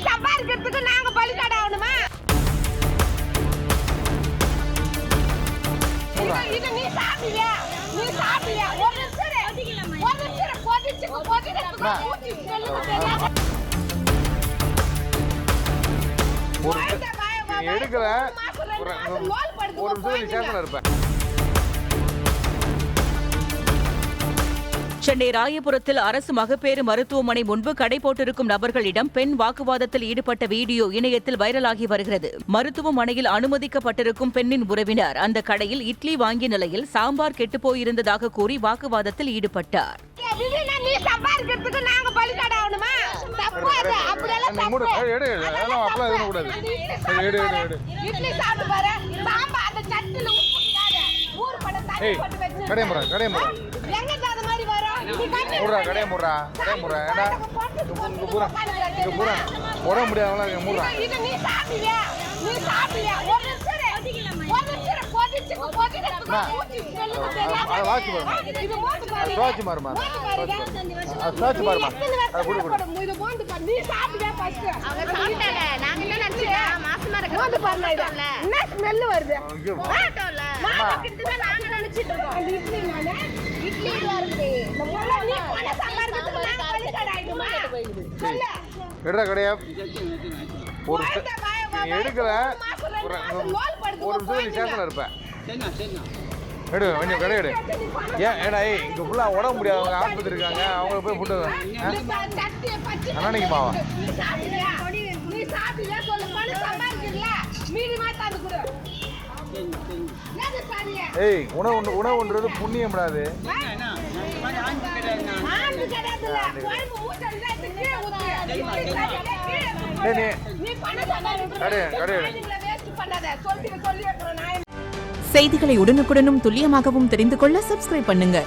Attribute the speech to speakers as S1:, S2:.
S1: சம்பாதிக்கிறதுக்கு நாங்க பலிகாடு ஆகணுமா? இது நீ சாப்பிடுவியா? நீ சாப்பிடுவியா? ஒரு நிமிஷம் கொதிச்சுக்கு ஊத்தி சொல்லுங்க.
S2: எடுக்கல ஒரு நிமிஷம் நீ சேத்துல இருப்ப.
S3: சென்னை ராயபுரத்தில் அரசு மகப்பேறு மருத்துவமனை முன்பு கடை போட்டிருக்கும் நபர்களிடம் பெண் வாக்குவாதத்தில் ஈடுபட்ட வீடியோ இணையத்தில் வைரலாகி வருகிறது. மருத்துவமனையில் அனுமதிக்கப்பட்டிருக்கும் பெண்ணின் உறவினர் அந்த கடையில் இட்லி வாங்கிய நிலையில் சாம்பார் கெட்டுப் போயிருந்ததாக கூறி வாக்குவாதத்தில் ஈடுபட்டார்.
S2: உட முடியாத கடையா எடுக்கல ஒரு நிமிஷம் நீ சேத்துல இருப்ப. எடு கொஞ்சம் கடை எடு. ஏன் ஏடா இங்க ஃபுல்லா உட முடியாதவங்க ஆஸ்பத்திரி இருக்காங்க, அவங்க போய் ஃபுட்டு அண்ணாணிக்கு மாவா ஏய் உணவுன்றது புண்ணியம்டாது.
S4: செய்திகளை உடனுக்குடனும் துல்லியமாகவும் தெரிந்து கொள்ள சப்ஸ்கிரைப் பண்ணுங்க.